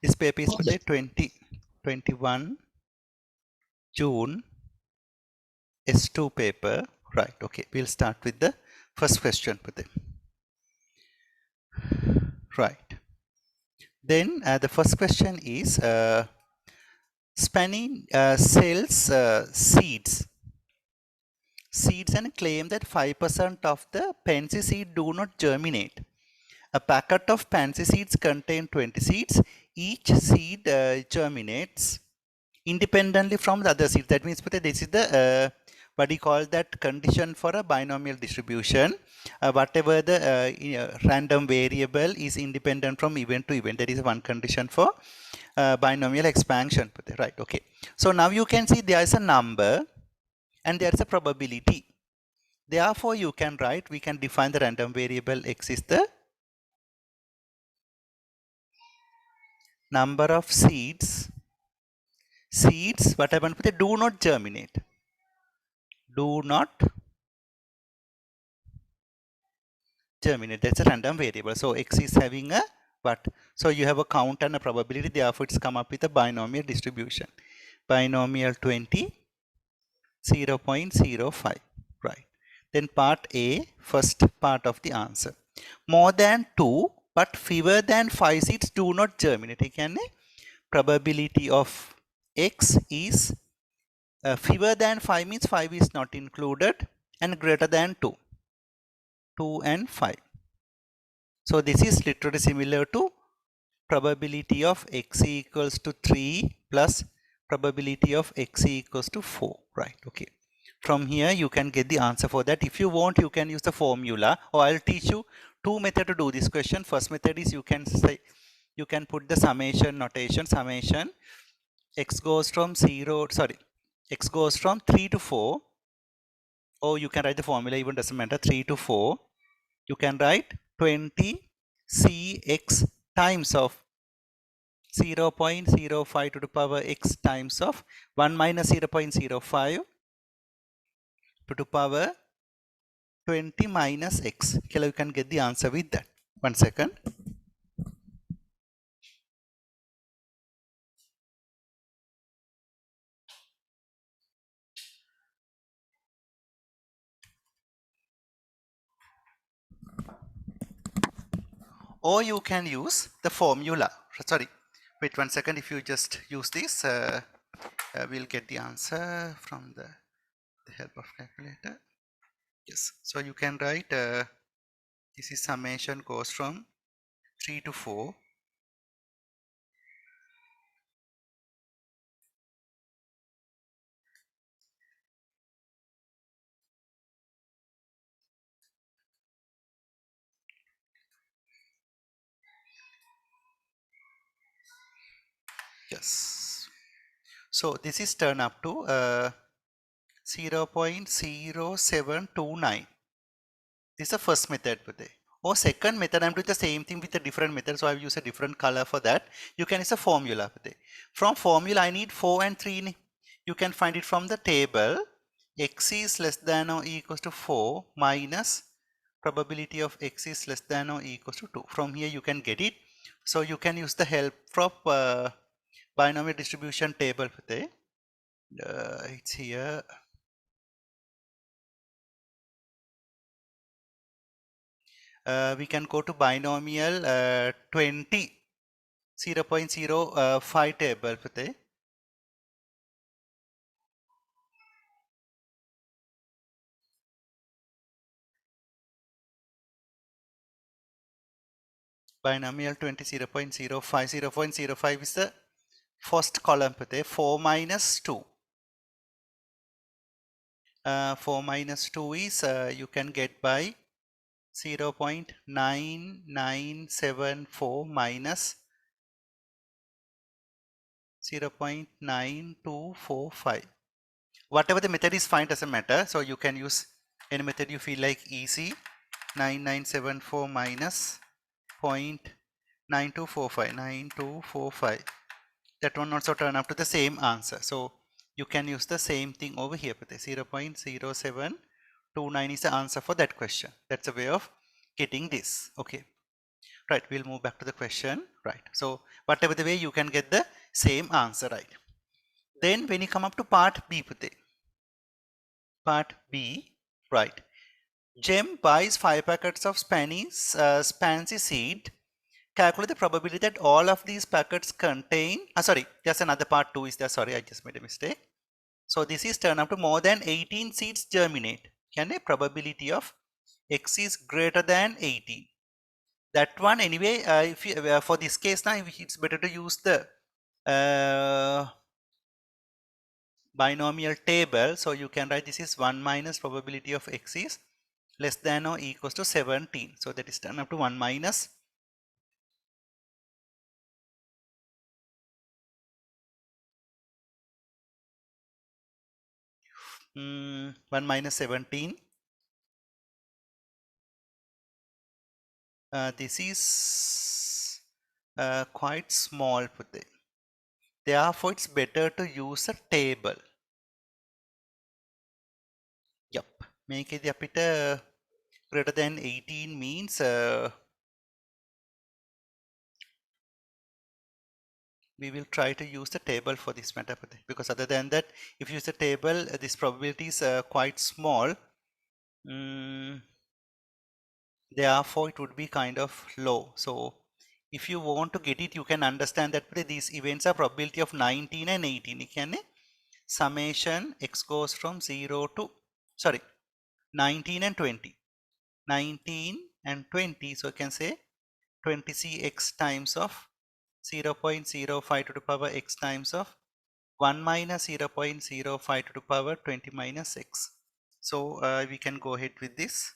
This paper is for the 2021 June S2 paper. Right, okay, we'll start with the first question. Right. Then the first question is spanning sells seeds and claim that 5% of the pansy seed do not germinate. A packet of pansy seeds contain 20 seeds. Each seed germinates independently from the other seeds. That means this is the what we call that condition for a binomial distribution. Whatever the random variable is independent from event to event. That is one condition for binomial expansion. Right. Okay. So now you can see there is a number and there is a probability. Therefore, you can write, we can define the random variable x is the number of seeds what happens, they do not germinate. Do not germinate. That's a random variable. So x is having a what? So you have a count and a probability. Therefore, it's come up with a binomial distribution. Binomial 20, 0.05. Right. Then part A, first part of the answer. More than 2 but fewer than 5 seeds do not germinate. Again, probability of x is fewer than 5 means 5 is not included and greater than 2 and 5. So this is literally similar to probability of x equals to 3 plus probability of x equals to 4, right? Okay. From here you can get the answer for that. If you want, you can use the formula, or I'll teach you two methods to do this question. First method is you can say, you can put the summation notation, summation x goes from 3 to 4, or you can write the formula, even doesn't matter, 3 to 4. You can write 20 cx times of 0.05 to the power x times of 1 minus 0.05 to the power 20 minus x. Okay, you can get the answer with that. 1 second. Or you can use the formula. Sorry, wait 1 second. If you just use this, we'll get the answer from the help of calculator. Yes, so you can write this is summation goes from 3 to 4. Yes, so this is turn up to 0.0729. This is the first method. Or second method, I'm doing the same thing with a different method, so I've used a different color for that. You can use a formula. From formula, I need 4 and 3. You can find it from the table. X is less than or equals to 4 minus probability of x is less than or equals to 2. From here you can get it. So you can use the help from binomial distribution table. It's here. We can go to binomial 20 0.05 table. Binomial 20 0.05. 0.05 is the first column. 4 minus 2. 4 minus 2 is you can get by 0.9974 minus 0.9245. Whatever the method is fine, doesn't matter. So you can use any method you feel like easy. 9974 minus 0.9245. That one also turn up to the same answer. So you can use the same thing over here. 0.0729 is the answer for that question. That's a way of getting this. Okay. Right, we'll move back to the question. Right, so whatever the way, you can get the same answer, right? Then when you come up to part B, Pute, part B, right? Jem buys 5 packets of Spansy seed. Calculate the probability that all of these packets contain, sorry, there's another part 2 is there, sorry, I just made a mistake. So this is turned up to more than 18 seeds germinate. Can a probability of X is greater than 18? That one anyway, if you, for this case now, it's better to use the binomial table. So you can write this is 1 minus probability of X is less than or equals to 17. So that is turned up to 1 minus 1 minus 17. This is quite small, Pute. Therefore, it's better to use a table. Yup. මේකෙදි අපිට greater than 18 means we will try to use the table for this matter, because other than that, if you use the table, this probability is quite small. Therefore, it would be kind of low. So if you want to get it, you can understand that these events are probability of 19 and 18. Summation x goes from 0 to, sorry, 19 and 20. 19 and 20, so you can say 20cx times of 0.05 to the power x times of 1 minus 0.05 to the power 20 minus x. So we can go ahead with this.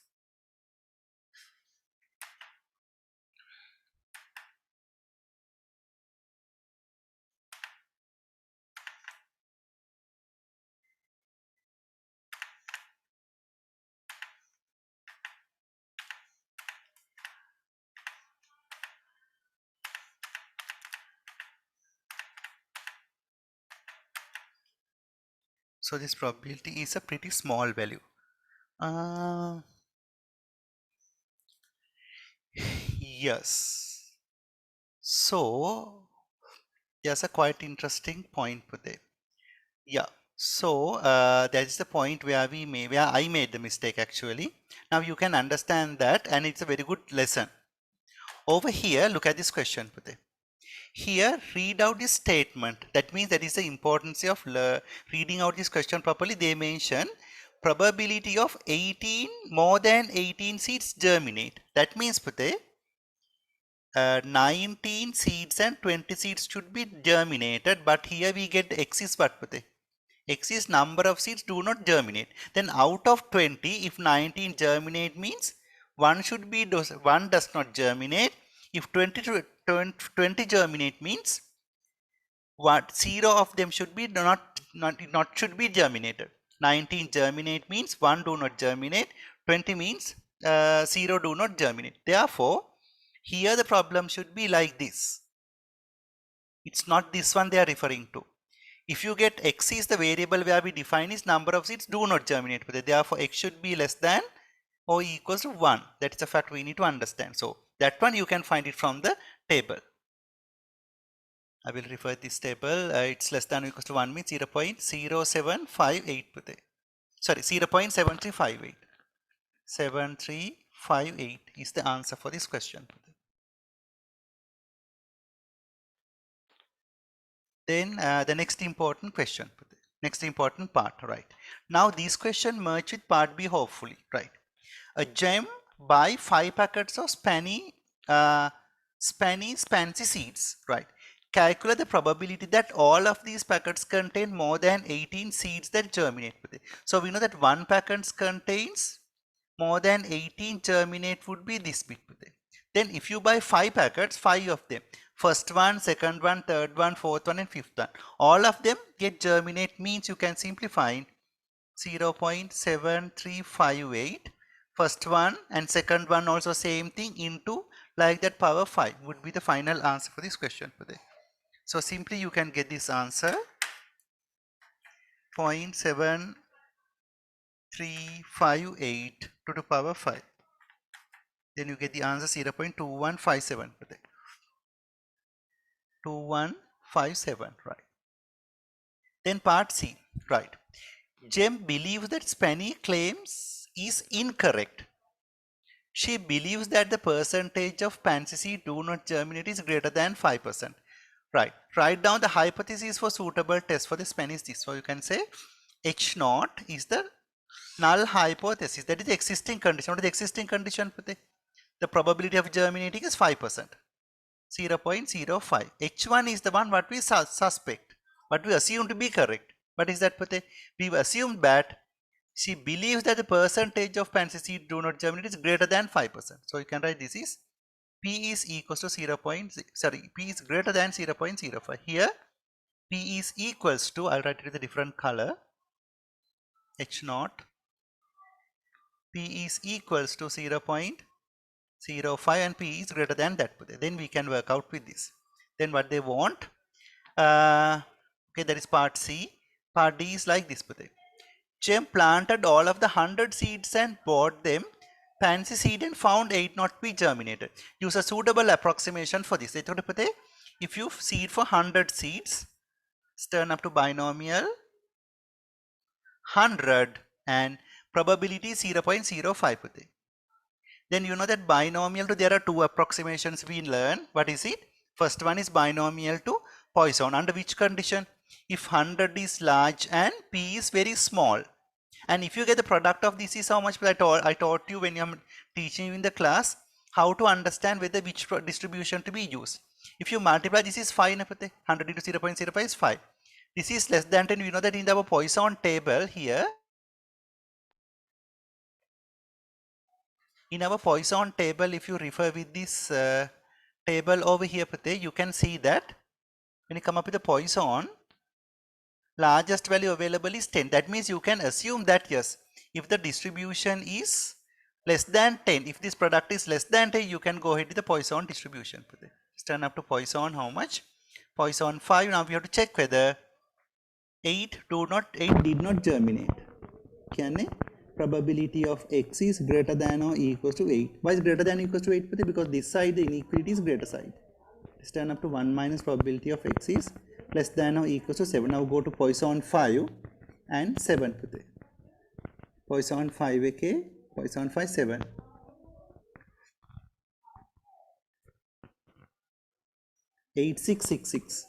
So this probability is a pretty small value. Yes. So there's a quite interesting point there. Yeah. So that is the point where I made the mistake actually. Now you can understand that, and it's a very good lesson. Over here, look at this question, Pute. Here, read out this statement. That means that is the importance of reading out this question properly. They mention probability of 18, more than 18 seeds germinate. That means, Pute, 19 seeds and 20 seeds should be germinated, but here we get X is what, Pute? X is number of seeds do not germinate. Then out of 20, if 19 germinate means one does not germinate. If 20 germinate means what 0 of them should be not should be germinated. 19 germinate means 1 do not germinate. 20 means 0 do not germinate. Therefore, here the problem should be like this. It's not this one they are referring to. If you get X is the variable where we define is number of seeds do not germinate, but therefore X should be less than or equals to 1. That is a fact we need to understand. So that one you can find it from the table. I will refer this table. It's less than or equals to 1 means 0.0758. Sorry, 0.7358. 7358 is the answer for this question. Then the next important question, next important part, right? Now these questions merge with part B hopefully, right? A gem buy 5 packets of Spansy seeds, right? Calculate the probability that all of these packets contain more than 18 seeds that germinate. So we know that one packet contains more than 18 germinate would be this bit. Then if you buy 5 packets, 5 of them, first one, second one, third one, fourth one and fifth one, all of them get germinate means you can simply find 0.7358, first one and second one also same thing into like that power 5 would be the final answer for this question. So simply you can get this answer 0.7358 to the power 5. Then you get the answer 0.2157. 2157, right? Then part C, right? Jem believes that Spenny claims is incorrect. She believes that the percentage of pansy seed do not germinate is greater than 5%. Right. Write down the hypothesis for suitable test for the Spenny is this. So you can say H naught is the null hypothesis. That is the existing condition. What is the existing condition? The probability of germinating is 5%. 0.05. H1 is the one what we suspect, what we assume to be correct. What is that? We assumed that she believes that the percentage of pansy seed do not germinate is greater than 5%. So you can write this is P is equals to 0. P is greater than 0.05. Here P is equals to, I'll write it with a different color, H naught. P is equals to 0.05 and P is greater than that. Then we can work out with this. Then what they want, okay, that is part C. Part D is like this. Jem planted all of the 100 seeds and bought them pansy seed and found 8 not be germinated. Use a suitable approximation for this. If you seed for 100 seeds, turn up to binomial 100 and probability 0.05. Then you know that binomial to, there are two approximations we learn. What is it? First one is binomial to Poisson. Under which condition? If 100 is large and P is very small. And if you get the product of this is how much, I taught you when I'm teaching you in the class how to understand whether which distribution to be used. If you multiply, this is 5, 100 into 0.05 is 5. This is less than 10. We know that in our Poisson table here, in our Poisson table, if you refer with this table over here, you can see that when you come up with the Poisson, largest value available is 10. That means you can assume that yes, if the distribution is less than 10, if this product is less than 10, you can go ahead with the Poisson distribution. Let's turn up to Poisson how much? Poisson 5. Now we have to check whether 8 did not germinate. Can probability of x is greater than or equals to 8. Why is greater than or equals to 8? Because this side the inequality is greater side. Let's turn up to 1 minus probability of x is less than or equals to 7. Now go to Poisson 5 and 7. Poisson 5 okay, Poisson 5 7. 8666.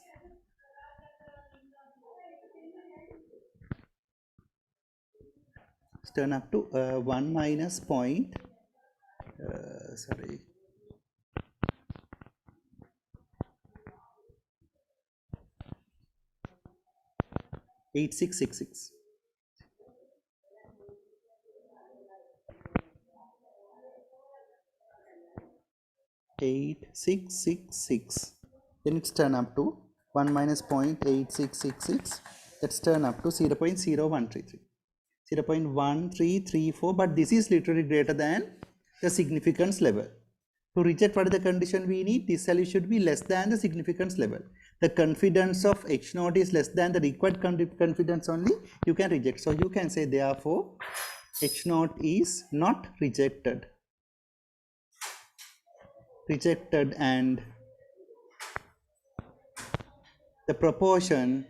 Let's turn up to 1 minus point, 8666. 8666. Then it's turn up to 1 minus 0.8666. Let's turn up to 0.0133. 0.1334, but this is literally greater than the significance level. To reject, what is the condition we need? This value should be less than the significance level. The confidence of H naught is less than the required confidence only, you can reject. So you can say therefore H naught is not rejected. And the proportion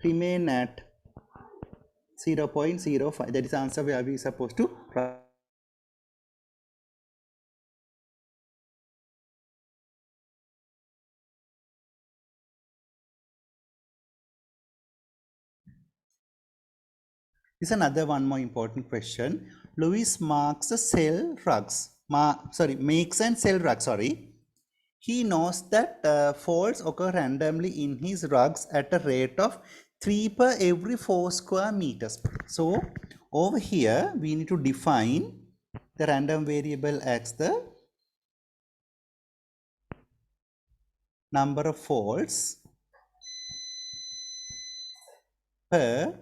remain at 0.05. That is the answer where we are supposed to write. This is another one more important question. Louis marks the cell rugs. Makes and sell rugs. He knows that faults occur randomly in his rugs at a rate of 3 per every 4 square meters. So over here we need to define the random variable as the number of faults per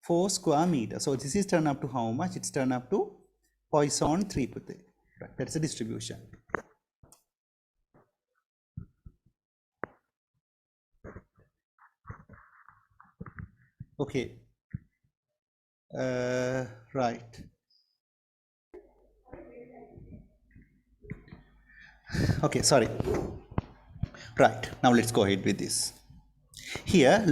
4 square meters. So this is turned up to how much? It's turned up to Poisson 3. Right, that's the distribution. Okay. Right. Okay, sorry. Right, now let's go ahead with this. Here,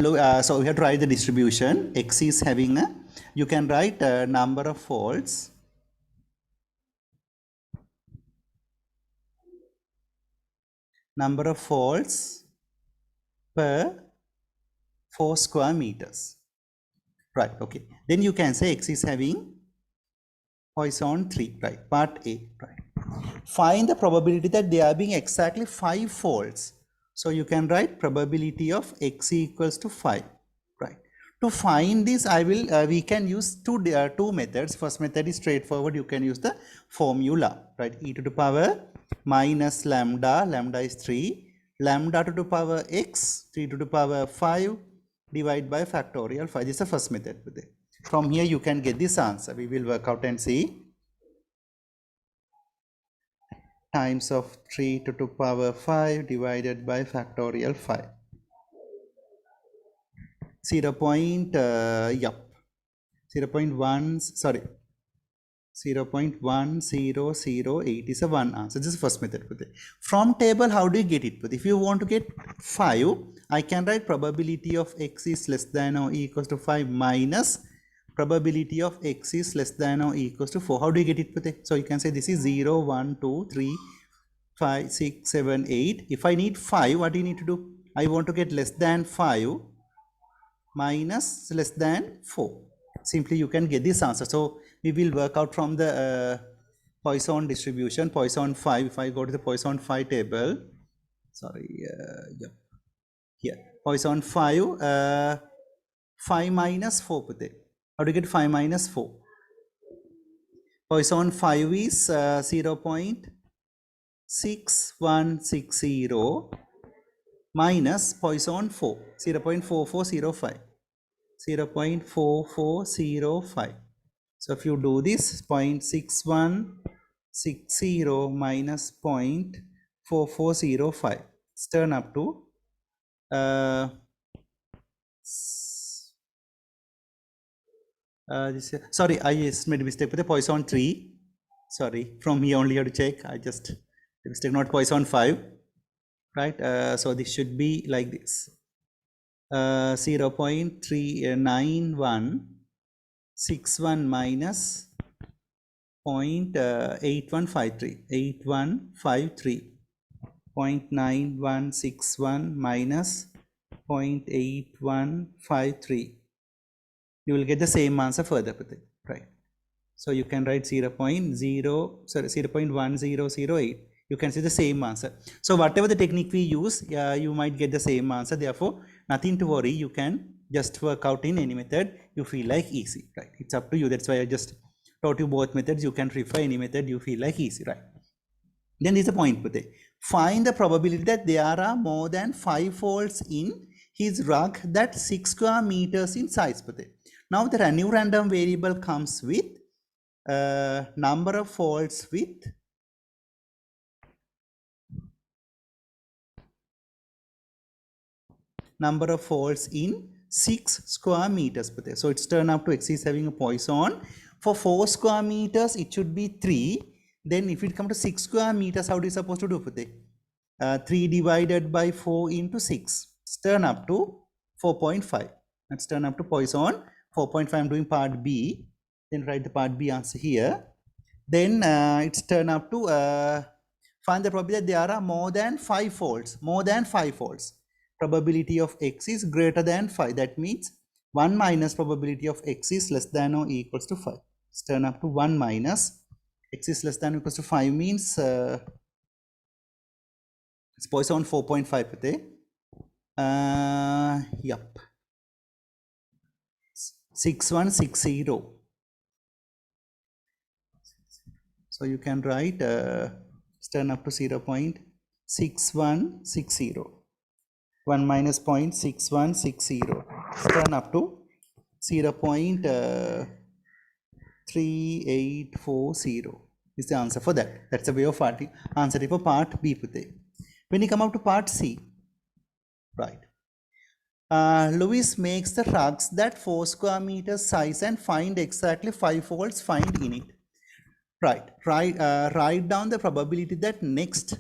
so we have to write the distribution. X is having a, you can write a number of folds. Number of folds per 4 square meters. Right, okay. Then you can say X is having Poisson 3, right? Part A, right? Find the probability that they are being exactly 5 folds. So you can write probability of X equals to 5, right? To find this, we can use two methods. First method is straightforward. You can use the formula, right? E to the power minus lambda, lambda is 3, lambda to the power x, 3 to the power 5, divide by factorial 5. This is the first method. From here you can get this answer. We will work out and see. Times of 3 to the power 5 divided by factorial 5. 0.1, sorry, 0.1008 is a 1 answer. This is the first method. From table, how do you get it? If you want to get 5, I can write probability of x is less than or equals to 5 minus probability of x is less than or equals to 4. How do you get it? So you can say this is 0, 1, 2, 3, 5, 6, 7, 8. If I need 5, what do you need to do? I want to get less than 5 minus less than 4. Simply you can get this answer. So we will work out from the Poisson distribution, Poisson 5. If I go to the Poisson 5 table, sorry, yeah, here, Poisson 5, 5 minus 4. How do you get 5 minus 4? Poisson 5 is 0.6160 minus Poisson 4, 0.4405. 0.4405. So if you do this, 0.6160 minus 0.4405, it's turn up to sorry, I just made a mistake with the Poisson 3. Sorry, from here only you have to check. I just mistake, not Poisson 5, right? So this should be like this. 0.39161 minus 0.8153, 0.9161 minus 0.8153. You will get the same answer further, right? So you can write 0.1008. You can see the same answer. So whatever the technique we use, you might get the same answer. Therefore, nothing to worry. You can just work out in any method you feel like easy, right? It's up to you. That's why I just taught you both methods. You can prefer any method you feel like easy, right? Then there's a point. Find the probability that there are more than 5 folds in his rug that 6 square meters in size. Now the new random variable comes with number of folds with number of folds in 6 square meters. So it's turned out to x is having a Poisson. For 4 square meters, it should be 3. Then if it comes to 6 square meters, how do you supposed to do? 3 divided by 4 into 6. It's turned up to 4.5. Let's turn up to Poisson 4.5. I'm doing part B. Then write the part B answer here. Then it's turned up to find the probability that there are more than 5 folds. More than 5 folds. Probability of x is greater than 5. That means 1 minus probability of x is less than or equals to 5. It's turned up to 1 minus x is less than or equals to 5 means it's Poisson 4.5. Yup. 6160. So you can write turn up to 0.6160. 1 minus 0.6160. Turn up to 0.3840 is the answer for that. That's a way of answering for part B. When you come up to part C, right? Lewis makes the rugs that 4 square meters size and find exactly 5 folds find in it. Right. Write down the probability that next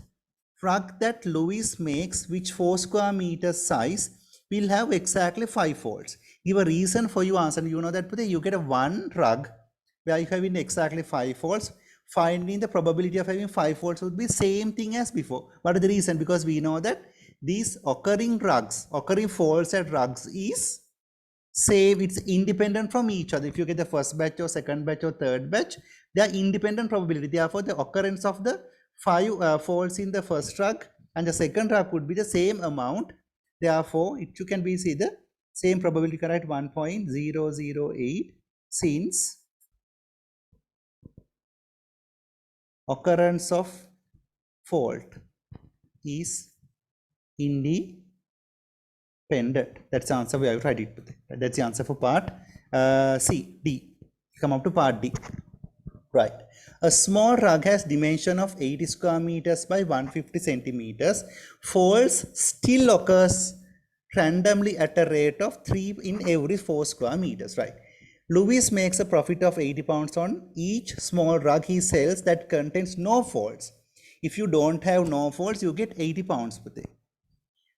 rug that Louis makes, which 4 square meters size, will have exactly 5 folds. Give a reason for your answer. You know that you get a one rug where you have exactly 5 folds. Finding the probability of having 5 folds would be same thing as before. What is the reason? Because we know that these occurring folds at rugs is same, it's independent from each other. If you get the first batch or second batch or third batch, they are independent probability. Therefore, the occurrence of the 5 folds in the first rug and the second rug would be the same amount. Therefore, you can be see the same probability correct 1.008, since occurrence of fault is independent. That's the answer. We have tried it. That's the answer for part C. D. Come up to part D. Right. A small rug has dimension of 80 square meters by 150 centimeters. Falls still occurs randomly at a rate of 3 in every 4 square meters. Right. Louis makes a profit of 80 pounds on each small rug he sells that contains no folds. If you don't have no folds, you get 80 pounds per day.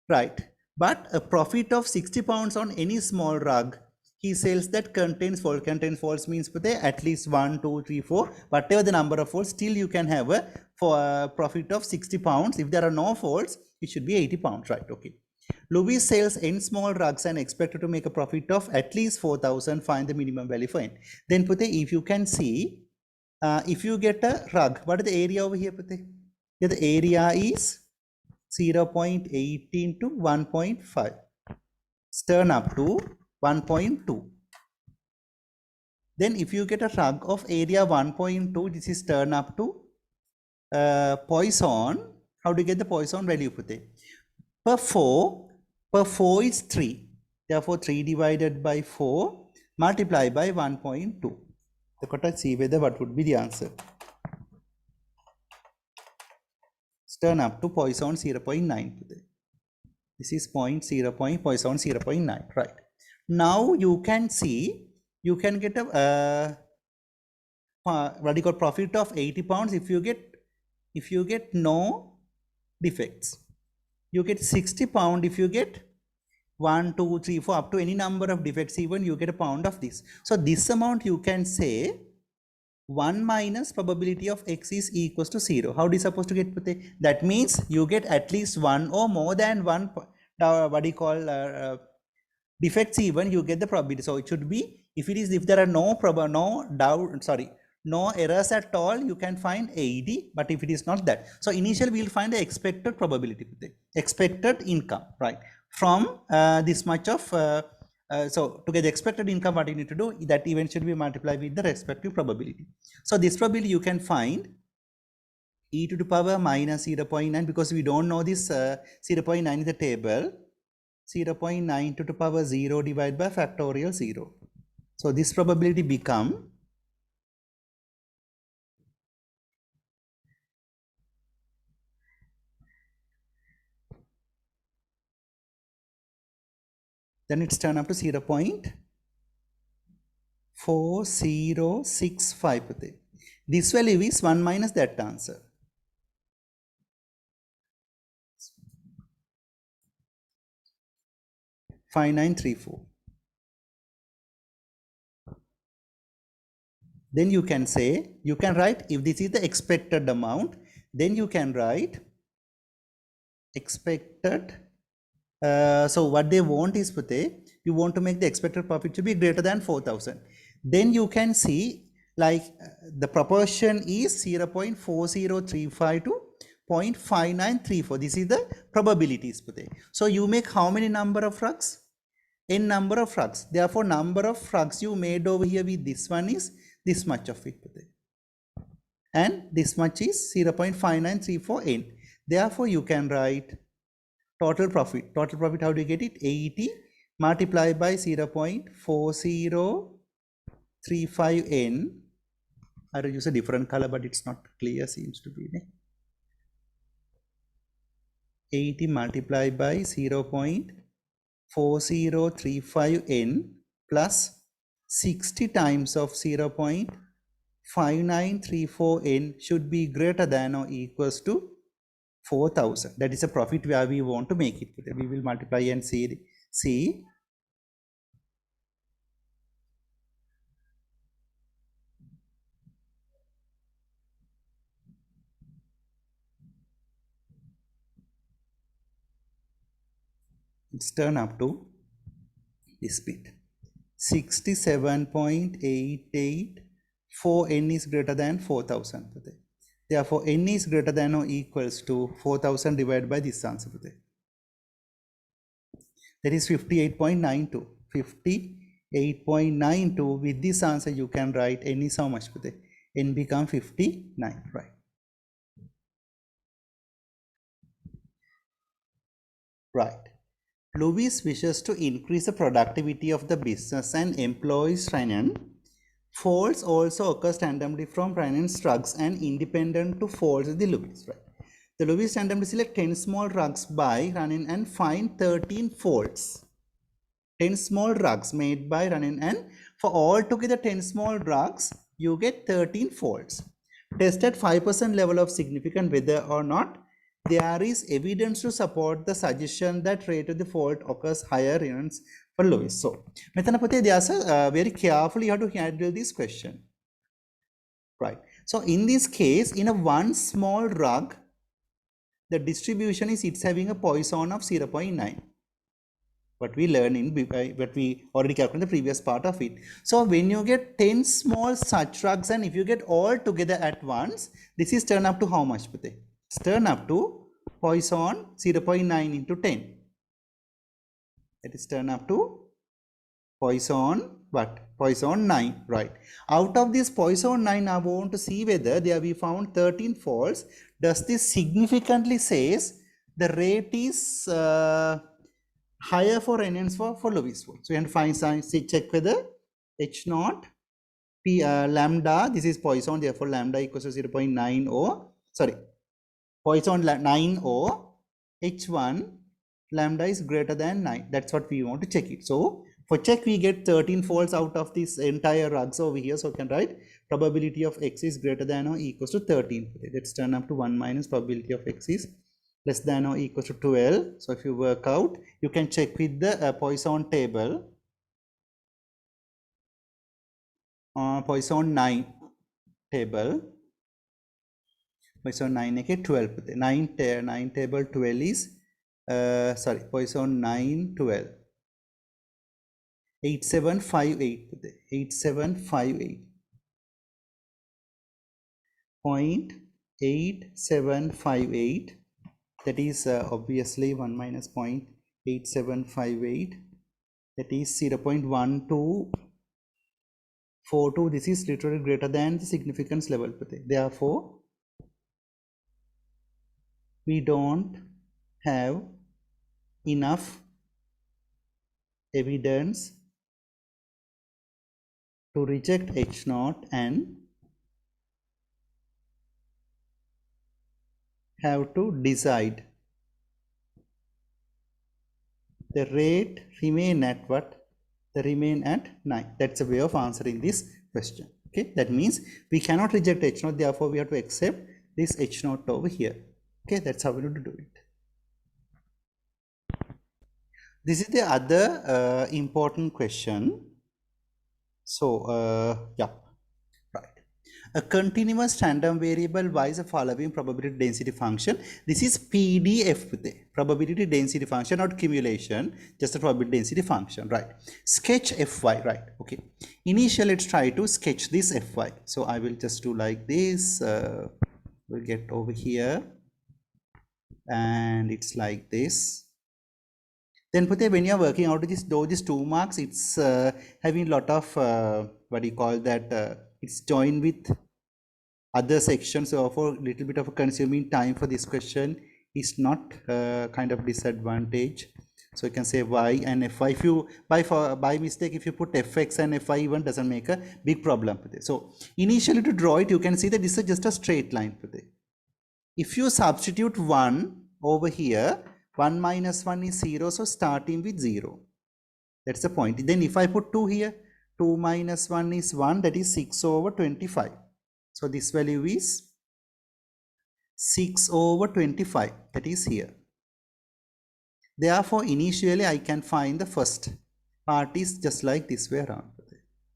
Right. But a profit of 60 pounds on any small rug he sells that contains folds. Contains folds means at least 1, 2, 3, 4, whatever the number of folds, still you can have a profit of 60 pounds. If there are no folds, it should be 80 pounds, right? Okay. Louis sells n small rugs and expected to make a profit of at least 4,000. Find the minimum value for n. Then if you can see, if you get a rug, what is the area over here? Yeah, the area is 0.18 to 1.5. Turn up to 1.2. Then if you get a rug of area 1.2, this is turn up to Poisson. How do you get the Poisson value? Per 4 is 3. Therefore, 3 divided by 4 multiplied by 1.2. Let's see whether what would be the answer. Turn up to Poisson 0.9. This is Poisson 0.9. Right. Now you can see, you can get a radical profit of 80 pounds if you get no defects. You get 60 pound if you get 1, 2, 3, 4, up to any number of defects, even you get a pound of this. So this amount you can say 1 minus probability of x is equals to 0. How do you supposed to get? That means you get at least 1 or more than 1 defects, even you get the probability. So it should be, if there are no errors at all, you can find 80. But if it is not that, so initially we will find the expected probability, expected income, right, from this much of so to get the expected income, what you need to do, that eventually we multiply with the respective probability. So this probability you can find e to the power minus 0.9, because we don't know this 0.9 in the table. 0.9 to the power 0 divided by factorial 0. So this probability become then it's turned up to 0.4065. This value is 1 minus that answer. $5,934. Then you can say, you can write, if this is the expected amount, then you can write expected. So what they want is, you want to make the expected profit to be greater than 4,000. Then you can see, like the proportion is 0.4035 to 0.5934. This is the probabilities. So you make how many number of rugs? N number of rugs. Therefore, number of rugs you made over here with this one is this much of it. And this much is 0.5934 N. Therefore, you can write total profit. Total profit, how do you get it? 80 multiplied by 0.4035 N. I will use a different color, but it's not clear, seems to be. 80 multiplied by 0.4035 N plus 60 times of 0.5934 N should be greater than or equals to 4,000. That is a profit where we want to make it. We will multiply and see. It's turn up to this bit. 67.88 for n is greater than 4,000. Therefore, n is greater than or equals to 4,000 divided by this answer. That is 58.92. 58.92. With this answer, you can write n is how much? N become 59, right? Right. Louis wishes to increase the productivity of the business and employs Renan. Faults also occurs randomly from Renan's rugs and independent to faults of the Louis. Right. The Louis randomly select 10 small rugs by Renan and find 13 faults. 10 small rugs made by Renan, and for all together 10 small rugs, you get 13 faults. Test at 5% level of significant whether or not there is evidence to support the suggestion that rate of the fault occurs higher in for Louis. So, there's very carefully you have to handle this question. Right. So, in this case, in a one small rug, the distribution is it's having a Poisson of 0.9. What we learned in what we already calculated in the previous part of it. So when you get 10 small such rugs and if you get all together at once, this is turn up to how much? It's turn up to Poisson 0.9 into 10. It is turn up to Poisson what? Poisson 9, right? Out of this Poisson 9, I want to see whether there we found 13 faults. Does this significantly says the rate is higher for n and for Lewis fault? So you have to find check whether H naught P lambda, this is Poisson, therefore lambda equals to 0.9 or sorry, Poisson 9 or H1 lambda is greater than 9. That's what we want to check it. So for check we get 13 faults out of this entire rugs over here. So we can write probability of x is greater than or equals to 13. Let's turn up to 1 minus probability of x is less than or equals to 12. So if you work out, you can check with the Poisson table. Poisson 9 table. Poisson 9 ke 12. 9 table 12 is sorry, Poisson 9 12. 8758. 8758. 0.8758. That is obviously 1 minus 0.8758. That is 0.1242. This is literally greater than the significance level. Therefore, we don't have enough evidence to reject H naught and have to decide the rate remain at what? They remain at 9. That's a way of answering this question. Okay, that means we cannot reject H naught, therefore we have to accept this H naught over here. Okay, that's how we need to do it. This is the other important question. So, yeah, right. A continuous random variable y is a following probability density function. This is PDF, probability density function, not cumulation, just a probability density function, right? Sketch fy, right? Okay. Initially, let's try to sketch this fy. So I will just do like this. We'll get over here, and it's like this. Then when you are working out of this, though these 2 marks, it's having a lot of what do you call that? It's joined with other sections, so for a little bit of a consuming time for this question is not kind of disadvantage. So you can say y and fy. If you by mistake, if you put fx and fy, even doesn't make a big problem. So initially to draw it, you can see that this is just a straight line. If you substitute 1 over here, 1 minus 1 is 0, so starting with 0. That's the point. Then if I put 2 here, 2 minus 1 is 1, that is 6 over 25. So this value is 6 over 25, that is here. Therefore, initially I can find the first part is just like this way around.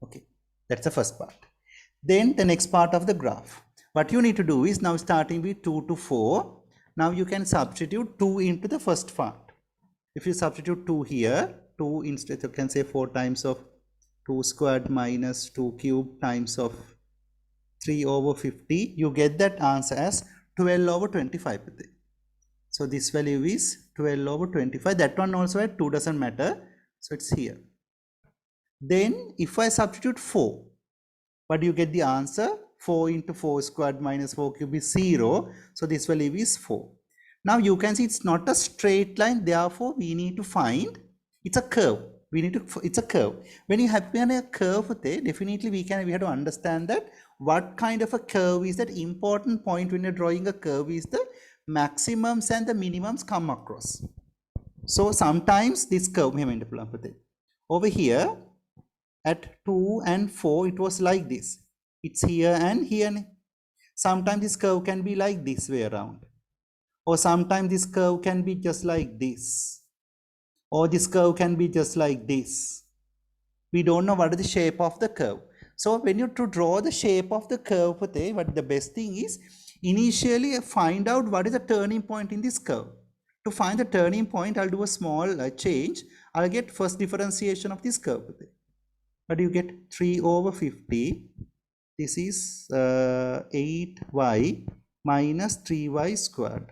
Okay, that's the first part. Then the next part of the graph. What you need to do is now starting with 2 to 4. Now you can substitute 2 into the first part. If you substitute 2 here, 2 instead you can say 4 times of 2 squared minus 2 cubed times of 3 over 50. You get that answer as 12 over 25. So this value is 12 over 25. That one also at 2 doesn't matter. So it's here. Then if I substitute 4, what do you get the answer? 4 into 4 squared minus 4 cubed is 0. So this value is 4. Now you can see it's not a straight line. Therefore, we need to find, it's a curve. It's a curve. When you have a curve, definitely we have to understand that what kind of a curve is that. Important point when you're drawing a curve is the maximums and the minimums come across. So sometimes this curve over here at 2 and 4 it was like this. It's here and here. Sometimes this curve can be like this way around, or sometimes this curve can be just like this, or this curve can be just like this. We don't know what is the shape of the curve. So when you to draw the shape of the curve, what the best thing is, initially find out what is the turning point in this curve. To find the turning point, I'll do a small change. I'll get first differentiation of this curve. What do you get? 3 over 50. This is 8y minus 3y squared.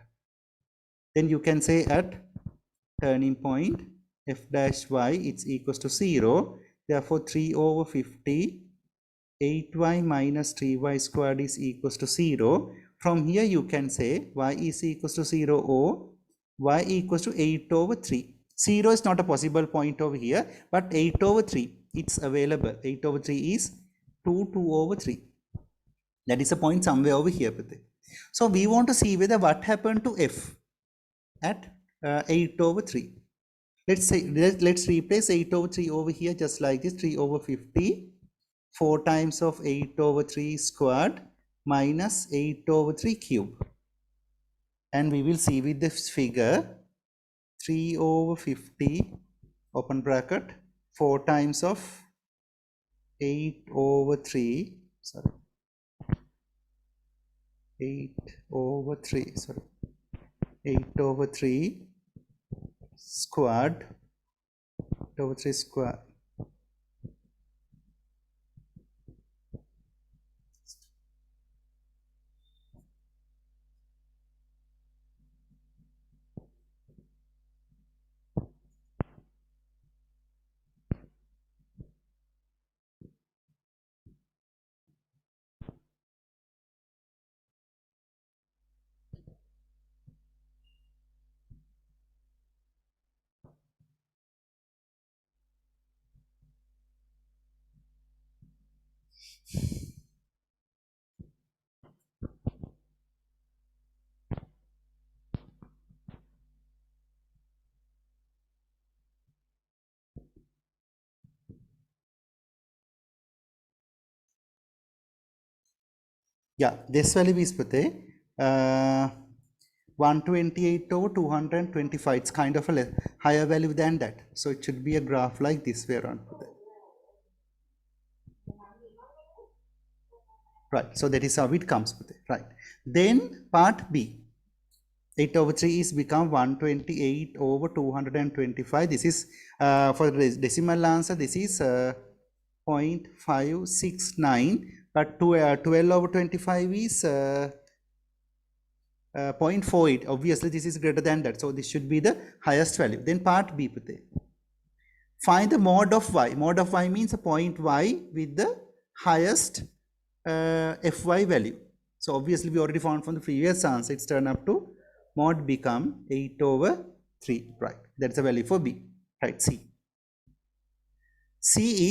Then you can say at turning point f dash y it's equals to 0. Therefore 3 over 50, 8y minus 3y squared is equals to 0. From here you can say y is equals to 0 or y equals to 8 over 3. 0 is not a possible point over here, but 8 over 3 it's available. 8 over 3 is 2 over 3. That is a point somewhere over here. So we want to see whether what happened to f at 8 over 3. Let's replace 8 over 3 over here just like this. 3 over 50, 4 times of 8 over 3 squared minus 8 over 3 cube. And we will see with this figure 3 over 50 open bracket 4 times of 8 over 3 sorry 8 over 3 sorry 8 over 3 squared over 3 square. Yeah, this value is 128 over 225. It's kind of a higher value than that. So it should be a graph like this way around. Right, so that is how it comes with it. Right. Then part B. 8 over 3 is become 128 over 225. This is for the decimal answer, this is 0.569, but 12 over 25 is 0.48. Obviously this is greater than that, so this should be the highest value. Then part B, find the mod of y. Mod of y means a point y with the highest fy value. So obviously we already found from the previous answer, it's turned up to mod become 8 over 3, right? That's the value for B, right? C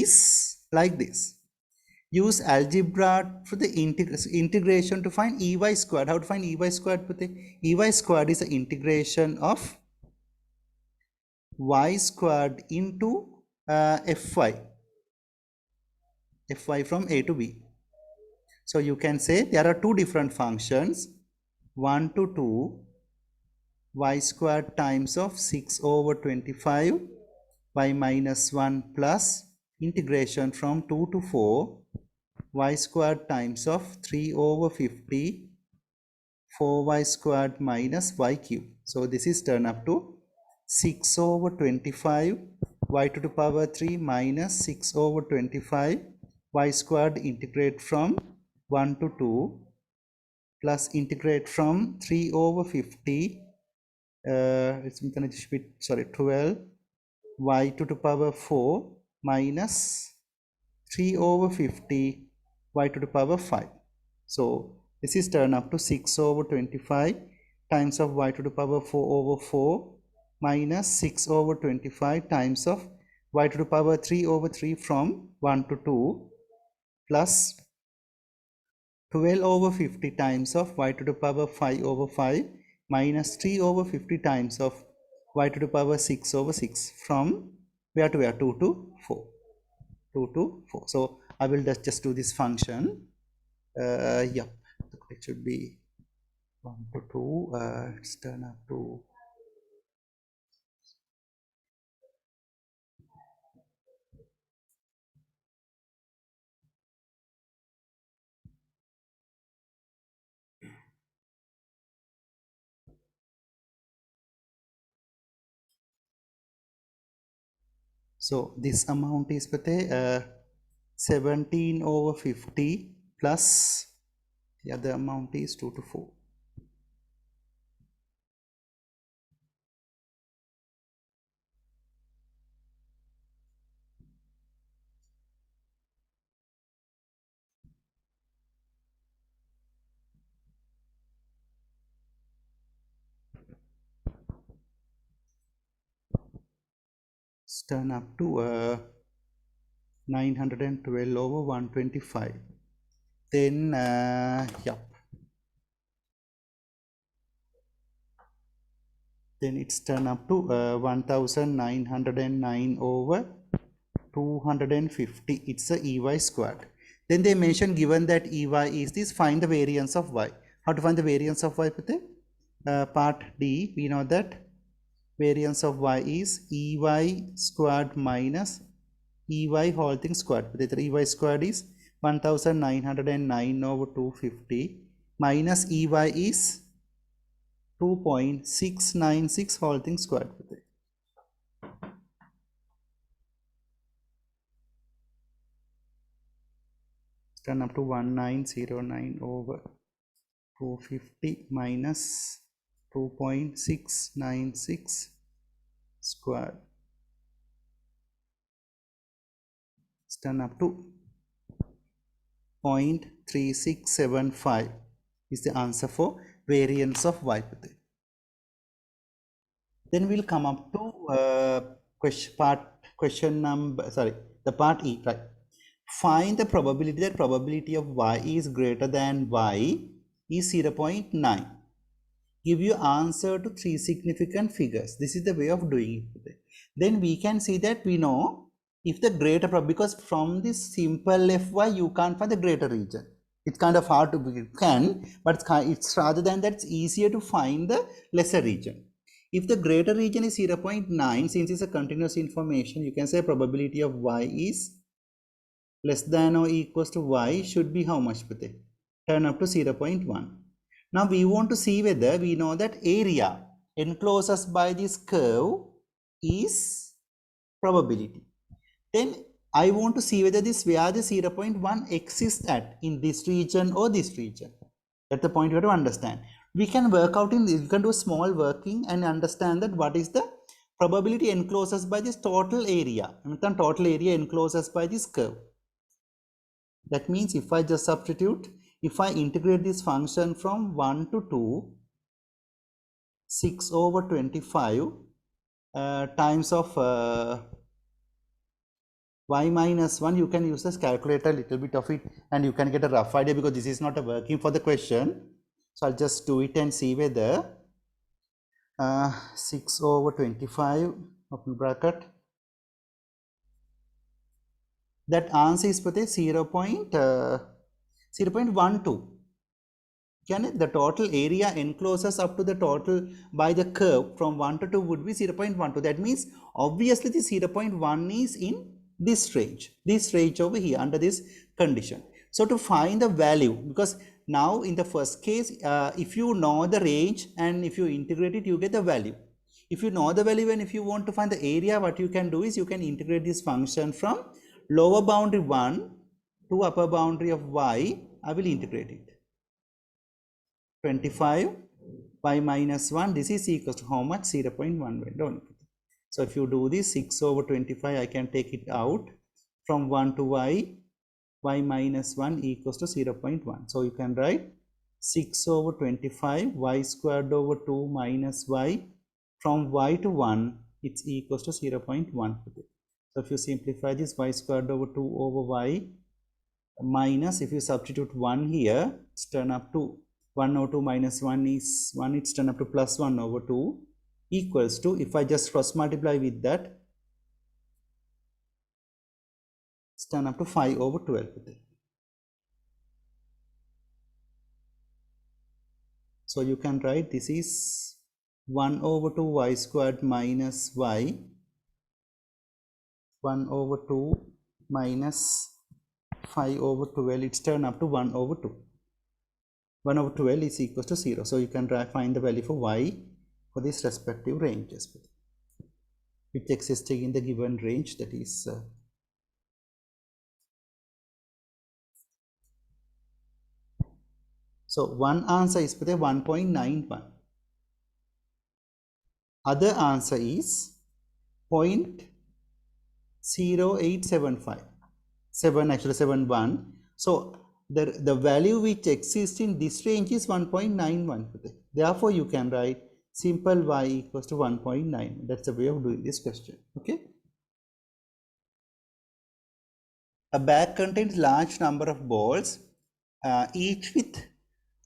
is like this. Use algebra for the integration to find ey squared. How to find ey squared? Ey squared is the integration of y squared into fy from a to b. So you can say there are two different functions. 1 to 2 y squared times of 6 over 25 y minus 1 plus integration from 2 to 4 y squared times of 3 over 50 4y squared minus y cube. So this is turned up to 6 over 25 y to the power 3 minus 6 over 25 y squared integrate from 1 to 2 plus integrate from 3 over 50 it's sorry 12 y to the power 4 minus 3 over 50 y to the power 5. So this is turned up to 6 over 25 times of y to the power 4 over 4 minus 6 over 25 times of y to the power 3 over 3 from 1 to 2 plus 12 over 50 times of y to the power 5 over 5 minus 3 over 50 times of y to the power 6 over 6 from where to where? 2 to 4. 2 to 4. So I will just do this function. Yeah, it should be 1 to 2. It's turn up to so this amount is 17 over 50 plus the other amount is 2 to 4. It's turn up to 912 over 125. Then yeah, then it's turn up to 1909 over 250. It's a ey squared. Then they mention, given that ey is this, find the variance of y. How to find the variance of y, Pate? Part D, we know that variance of y is ey squared minus ey whole thing squared. The ey squared is 1909 over 250 minus ey is 2.696 whole thing squared. Turn up to 1909 over 250 minus 2.696 squared. Turn up to 0.3675 is the answer for variance of y. Then we'll come up to question number, sorry, the part E, right? Find the probability that probability of y is greater than y is 0.9. Give you answer to 3 significant figures. This is the way of doing it. Then we can see that we know if the greater, because from this simple fy you can't find the greater region. It's kind of hard to be, but it's rather than that, it's easier to find the lesser region. If the greater region is 0.9, since it's a continuous information, you can say probability of y is less than or equals to y should be how much? Turn up to 0.1. Now we want to see whether we know that area enclosed by this curve is probability. Then I want to see whether this where the 0.1 exists at, in this region or this region. That's the point you have to understand. We can work out in this, we can do a small working and understand that what is the probability enclosed by this total area. I mean, the total area enclosed by this curve. That means if I just substitute, if I integrate this function from 1 to 2, 6 over 25 times of y minus 1, you can use this calculator, a little bit of it, and you can get a rough idea, because this is not a working for the question. So I'll just do it and see whether 6 over 25 open bracket, that answer is 0.12. The total area encloses up to the total by the curve from 1 to 2 would be 0.12. That means obviously the 0.1 is in this range over here under this condition. So to find the value, because now in the first case, if you know the range and if you integrate it, you get the value. If you know the value and if you want to find the area, what you can do is you can integrate this function from lower boundary 1 to upper boundary of y. I will integrate it. 25 y minus 1, this is equals to how much? 0.11. So if you do this 6 over 25, I can take it out from 1 to y minus 1 equals to 0.1. So you can write 6 over 25 y squared over 2 minus y from y to 1, it's equals to 0.1. So if you simplify this, y squared over 2 over y minus, if you substitute 1 here, it's turn up to 1 over 2 minus 1 is 1, it's turned up to plus 1 over 2 equals to, if I just cross multiply with that, it's turned up to 5 over 12. So you can write this is 1 over 2 y squared minus y, 1 over 2 minus 5 over 12, it's turned up to 1 over 2. 1 over 12 is equals to 0. So you can find the value for y for these respective ranges which existing in the given range, that is so one answer is 1.91. Other answer is 0.0875. 71. So the value which exists in this range is 1.91. Therefore, you can write simple y equals to 1.9. That's the way of doing this question. Okay. A bag contains large number of balls, each with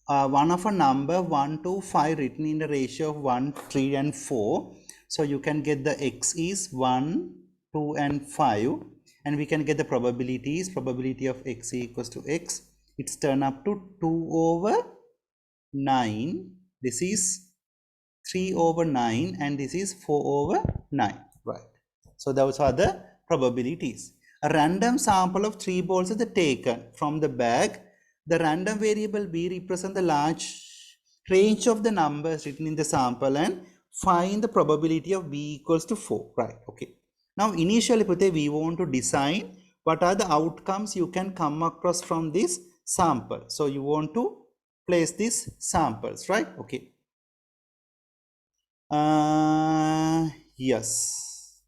one of a number 1 to 5 written in the ratio of 1, 3 and 4. So you can get the x is 1, 2 and 5, and we can get the probabilities. Probability of x equals to x, it's turn up to 2 over 9. This is 3 over 9 and this is 4 over 9, right? So those are the probabilities. A random sample of 3 balls is taken from the bag. The random variable b represents the large range of the numbers written in the sample and find the probability of b equals to 4, right? Okay. Now initially we want to design what are the outcomes you can come across from this sample. So you want to place these samples, right? Okay. Yes,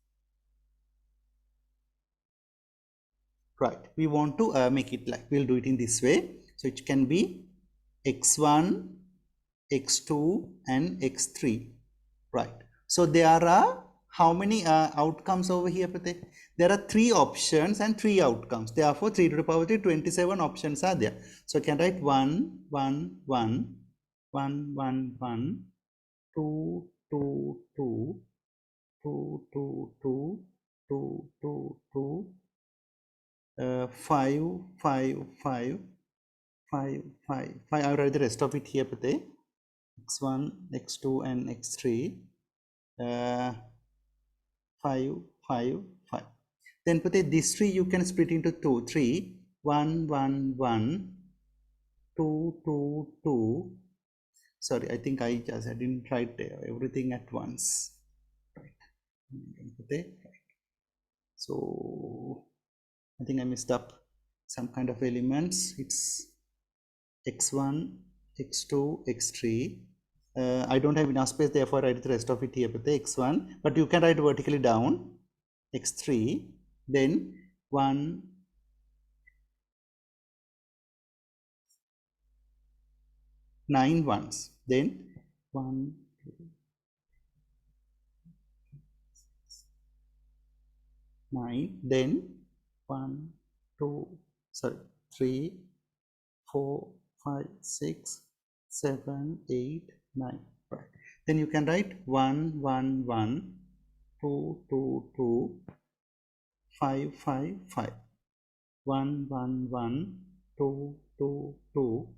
right, we want to make it like, we'll do it in this way. So it can be x1, x2 and x3, right? So there are how many outcomes over here, Pratik? There are 3 options and 3 outcomes. Therefore 3 to the power 3, 27 options are there. So I can write 1, 1, 1, 1, 1, 1, 2, 2, 2, 2, 2, 2, 2, 2, 2, 5, 5, 5, 5, 5, 5. I'll write the rest of it here, Pate. X1, X2 and X3. 5, 5, 5. Then Pate, this tree you can split into 2, 3, 1, 1, 1, 2, 2, 2. Sorry, I think I didn't write everything at once. Right. So I think I messed up some kind of elements. It's x1, x2, x3. I don't have enough space, therefore I write the rest of it here with the x1, but you can write vertically down x3, then 1, 9 ones, then 1, 2, 9, then 1, 2, sorry, 3, 4, 5, 6, 7, 8, 9. Right. Then you can write 1, 1, 1, 2, 2, 2, 5, 5, 5. 1, 1, 1, 2, 2, 2,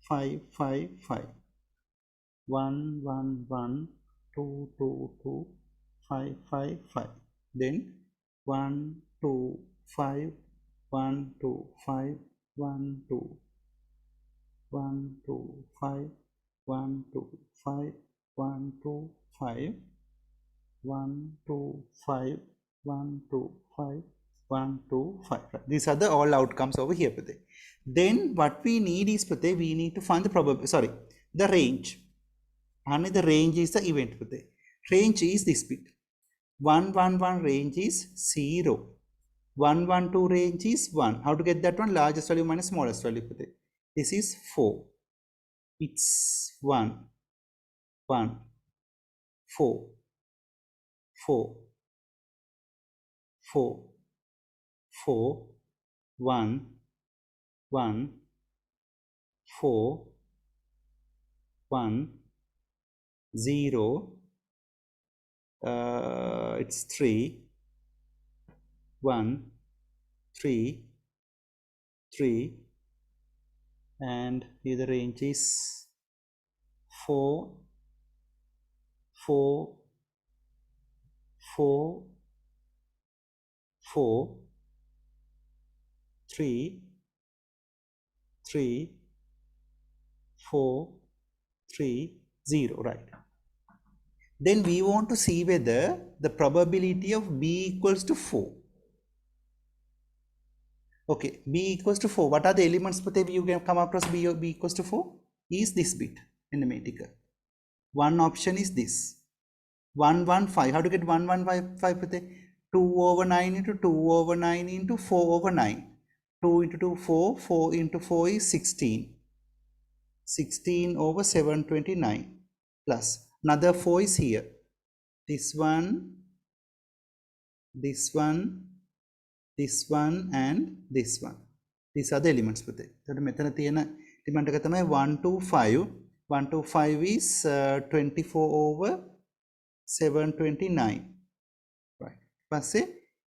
5, 5, 5. 1, 1, 1, 2, 2, 2, 5, 5, 5. Then 1, 2, 5, 1, 2, 5, 1, 2, 1, 2, 5, 1, 2, 5, 1, 2, 5, 1, 2, 5, 1, 2, 5, 1, 2, 5. Right. These are the all outcomes over here. Then what we need is we need to find the probability, the range. And the range is the event. Range is this bit. 1, 1, 1 range is 0. 1, 1, 2 range is 1. How to get that one? Largest value minus smallest value. This is 4. It's 1, 1, 4, 4, 4, 4, 1, 1, 4, 1, 0, it's 3, 1, 3, 3, and here the range is 4, 4, 4, 4, 3, 3, 4, 3, 0, right? Then we want to see whether the probability of B equals to 4. Okay, B equals to 4. What are the elements you can come across B equals to 4? Is this bit in the matrix. One option is this. 115. How to get 115? 2 over 9 into 2 over 9 into 4 over 9. 2 into 2, 4. 4 into 4 is 16. 16 over 729. Plus another 4 is here. This one, this one, this one, and this one. These are the elements. So, element 125. 125 is 24 over 729. Right. Passe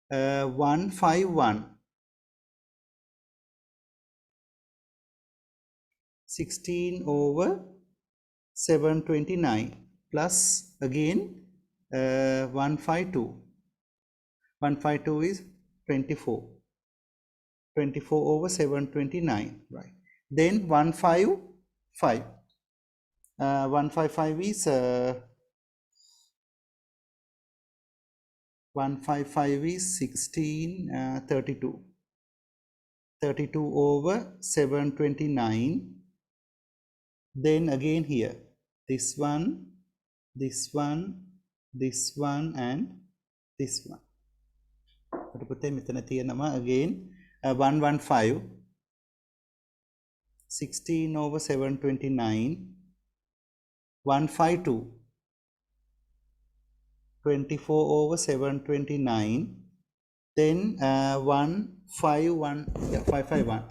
151. 16 over 729 plus again 152. 152 is 24. 24 over 729, right? Then 155. 155 is 155 is 1632. 32 over 729. Then again here, this one, this one, this one, and this one. Again 115. 16 over 729. 152. 24 over 729. Then 151. Yeah, 551.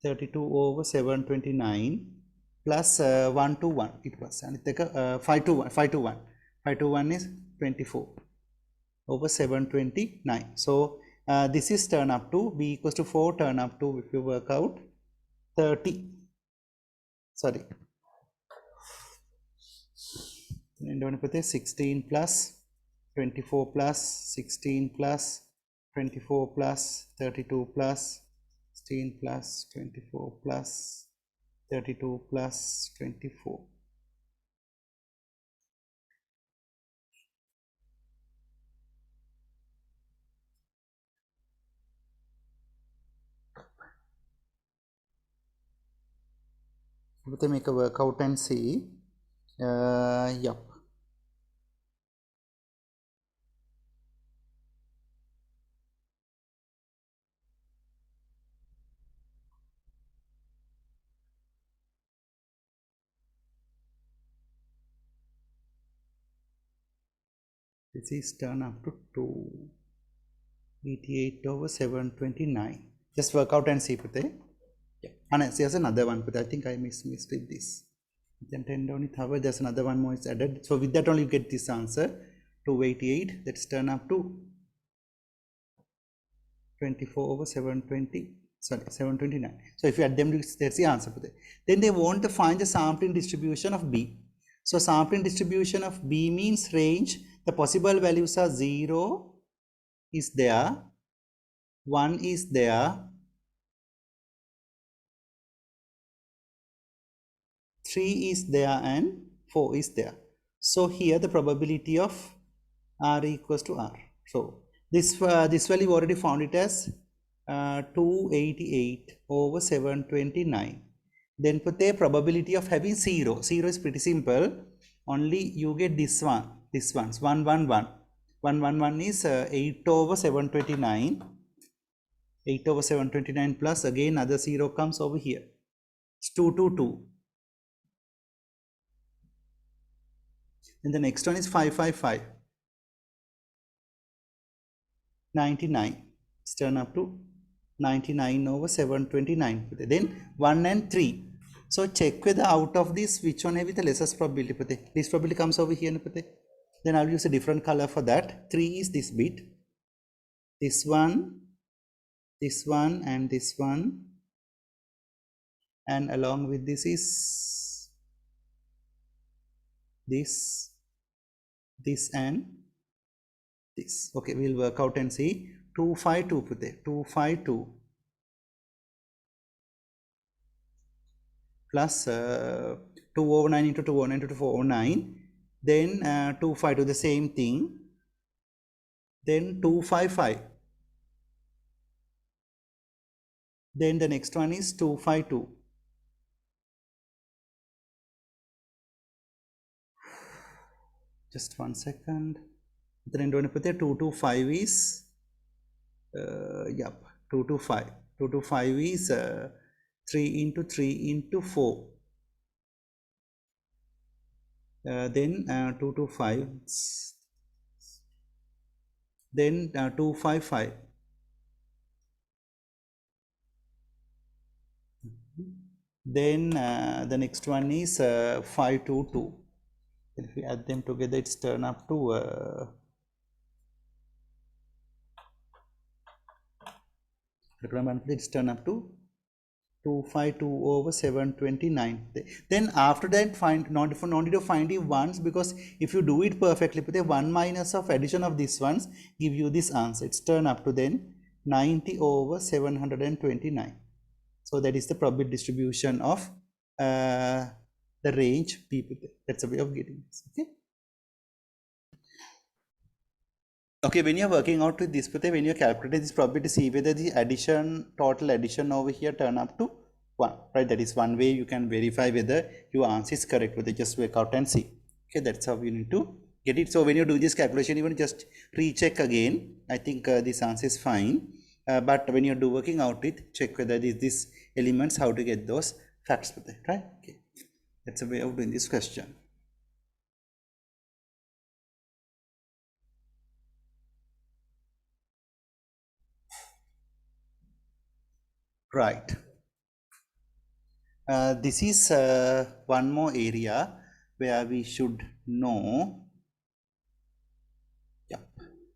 32 over 729 plus 121 it was, and 521. 521 is 24 over 729. So this is turn up to B equals to 4, turn up to, if you work out, 30. Sorry. 16 plus 24 plus 16 plus 24 plus 32 plus 16 plus 24 plus 32 plus 24. Let me make a workout and see. Yep. This is turn up to 288 over 729. Just work out and see, Pute. Yeah. And there's another one, but I think I missed with this. Then 10 down it, however, there's another one more is added. So with that only you get this answer, 288. Let's turn up to 24 over 720. sorry, 729. So if you add them, that's the answer. Then they want to find the sampling distribution of B. So sampling distribution of B means range. The possible values are 0 is there, 1 is there, 3 is there, and 4 is there. So here the probability of R equals to R. So this value we already found it as 288 over 729. Then put the probability of having 0. 0 is pretty simple. Only you get this one. This one's 111. 111 is 8 over 729. 8 over 729 plus again another 0 comes over here. It's 222. And the next one is 555. 99. It's turn up to 99 over 729. Then 1 and 3. So check whether out of this which one have the lessest probability. This probability comes over here. Then I'll use a different color for that. 3 is this bit. This one, and this one. And along with this is this, and this. Okay, we'll work out and see. 252 put there. 252 plus 2 over 9 into 2 over 9 into 4 over 9. Then 252 the same thing. Then 255. Then the next one is 252. Just 1 second. Then 225 is 225. 225 is 3 into 3 into 4. Then 225. Then 255. Then the next one is 522. If we add them together, it's turn up to it's turn up to 252 over 729. Then after that, find not need to find it once, because if you do it perfectly, put a 1 minus of addition of these ones give you this answer. It's turn up to then 90 over 729. So that is the probability distribution of the range people. That's a way of getting this. Okay, when you're working out with this, when you're calculating this probability, see whether the total addition over here turn up to 1, right? That is one way you can verify whether your answer is correct, whether just work out and see. Okay, that's how you need to get it. So when you do this calculation, you want to just recheck again. I think this answer is fine. But when you're working out it, check whether these elements, how to get those facts with it, right? Okay, that's a way of doing this question. Right. This is one more area where we should know. Yep.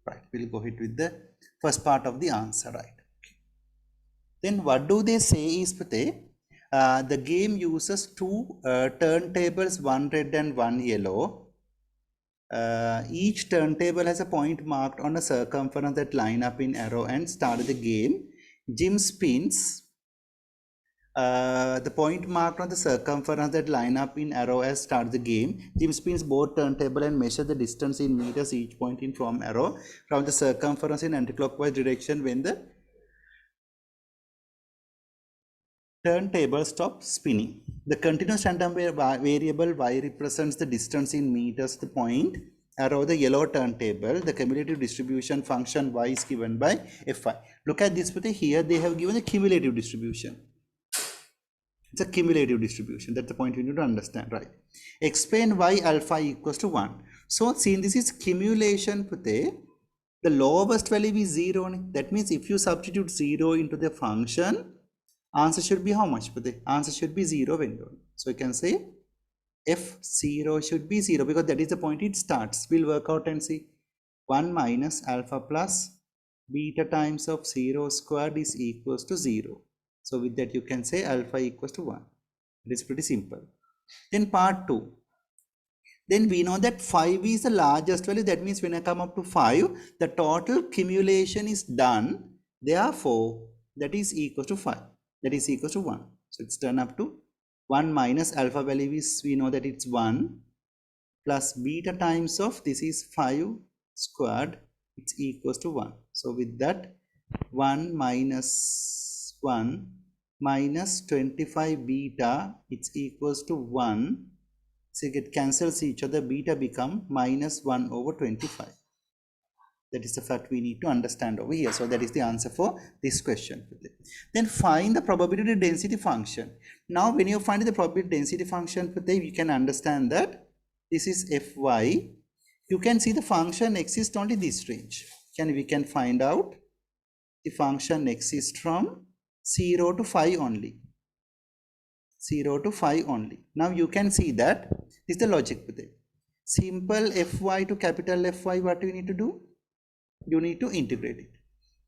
Right. We'll go ahead with the first part of the answer. Right. Okay. Then what do they say is the game uses two turntables, one red and one yellow. Each turntable has a point marked on a circumference that line up in arrow and start the game. Jim spins the point marked on the circumference that line up in arrow as start the game. Jim spins both turntable and measure the distance in meters each point in from arrow from the circumference in anticlockwise direction when the turntable stops spinning. The continuous random variable y represents the distance in meters the point arrow the yellow turntable. The cumulative distribution function y is given by Fy. Look at this here, they have given a cumulative distribution. It's a cumulative distribution. That's the point you need to understand, right? Explain why alpha equals to 1. So since this is cumulation, the lowest value is 0. That means if you substitute 0 into the function, answer should be how much? Answer should be 0 when done. So you can say F0 should be 0 because that is the point it starts. We'll work out and see. 1 minus alpha plus beta times of 0 squared is equals to 0. So with that you can say alpha equals to 1. It is pretty simple. Then part 2. Then we know that 5 is the largest value. That means when I come up to 5, the total cumulation is done. Therefore, that is equal to 5. That is equal to 1. So it's turned up to 1 minus alpha value is, we know that it's 1 plus beta times of this is 5 squared. It's equals to 1. So with that, 1 minus 1 minus 25 beta, it's equals to 1. So it cancels each other, beta become minus 1 over 25. That is the fact we need to understand over here. So that is the answer for this question. Then find the probability density function. Now when you find the probability density function, you can understand that this is Fy. You can see the function exists only this range. We can find out the function exists from 0 to 5 only. 0 to 5 only. Now you can see that this is the logic with it. Simple Fy to capital Fy, what you need to do? You need to integrate it.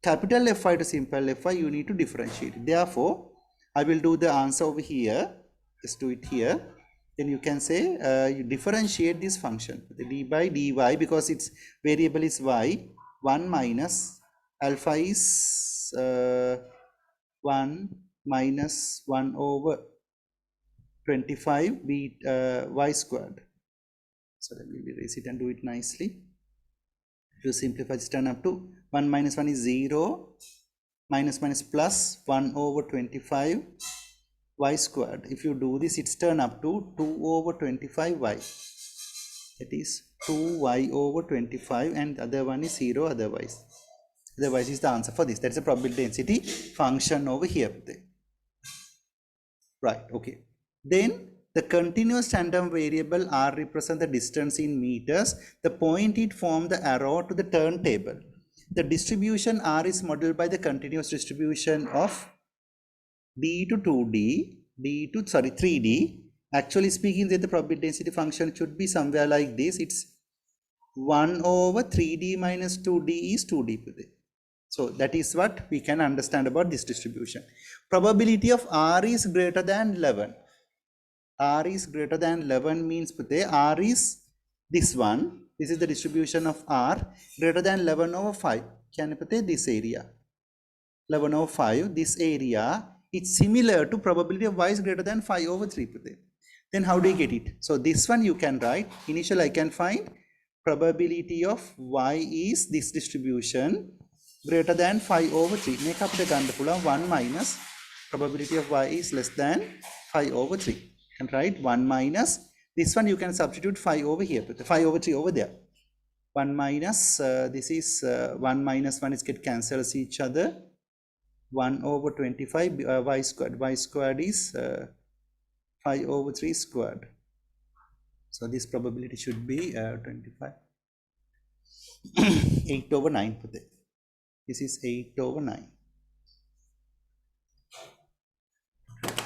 Capital Fy to simple Fy, you need to differentiate it. Therefore, I will do the answer over here. Just do it here. Then you can say you differentiate this function. The d by dy, because its variable is y, 1 minus alpha is 1 minus 1 over 25 y squared. So let me erase it and do it nicely. To simplify, this turn up to 1 minus 1 is 0, minus minus plus 1 over 25 y squared. If you do this, it's turn up to 2 over 25 y. That is 2y over 25, and the other one is 0 otherwise. Otherwise is the answer for this. That's a probability density function over here. Right, okay. Then the continuous random variable r represents the distance in meters. The point it forms the arrow to the turntable. The distribution r is modeled by the continuous distribution of d to 2d, 3d. Actually speaking, that the probability density function should be somewhere like this. It's 1 over 3d minus 2d is 2d. So that is what we can understand about this distribution. Probability of r is greater than 11. R is greater than 11 means R is this one. This is the distribution of R greater than 11 over 5. Can you this area? 11 over 5. This area, it's similar to probability of y is greater than 5 over 3. Then how do you get it? So this one you can write. Initially I can find probability of y is this distribution greater than 5 over 3. Make up the gandapula 1 minus probability of y is less than 5 over 3. And write 1 minus this one, you can substitute 5 over here, 5 over 3 over there. 1 minus this is 1 minus 1 is get cancels each other. 1 over 25 y squared. Y squared is 5 over 3 squared. So this probability should be 25. 8 over 9. This is 8 over 9.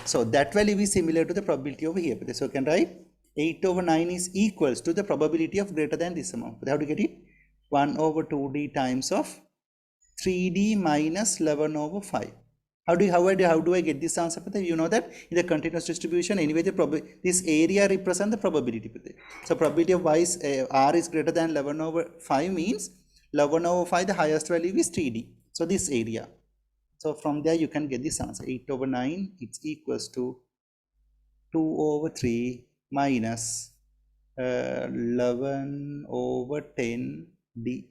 So that value is similar to the probability over here. So you can write 8 over 9 is equals to the probability of greater than this amount. How to get it? 1 over 2d times of 3d minus 11 over 5. How do I get this answer? You know that in the continuous distribution, anyway, this area represents the probability. So probability of y is, r is greater than 11 over 5 means 11 over 5, the highest value is 3d. So this area. So from there you can get this answer. 8 over 9, it's equals to 2 over 3 minus 11 over 10 d.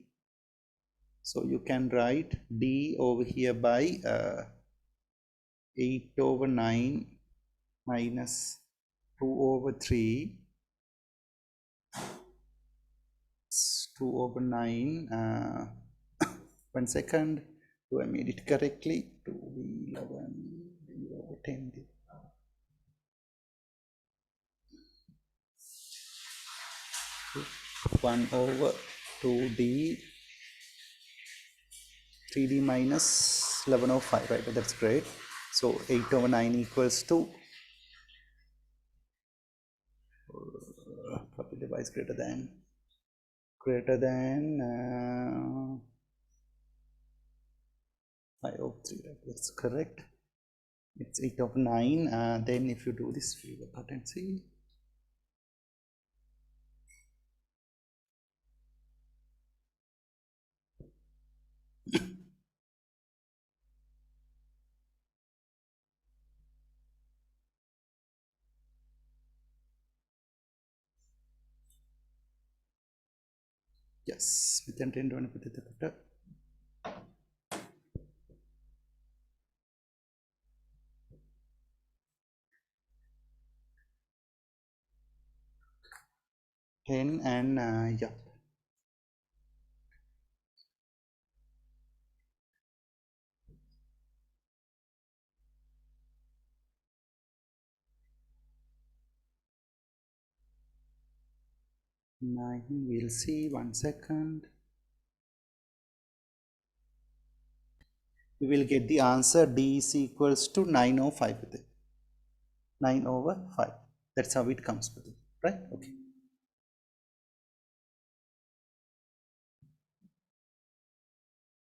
So you can write d over here by 8 over 9 minus 2 over 3. 2 over 9. 1 second. Do I made it correctly? 2 11 over 10 d. 1 over 2d 3d minus 11 over 5, right? But that's great. So 8 over 9 equals to probably device greater than 5 over 3, right? That's correct. It's 8 of 9. Then if you do this fever potency, yes, within 10 20 10 and yeah. 9, we'll see 1 second. We will get the answer D is equals to 9/5 with it. 9/5. That's how it comes with it, right? Okay.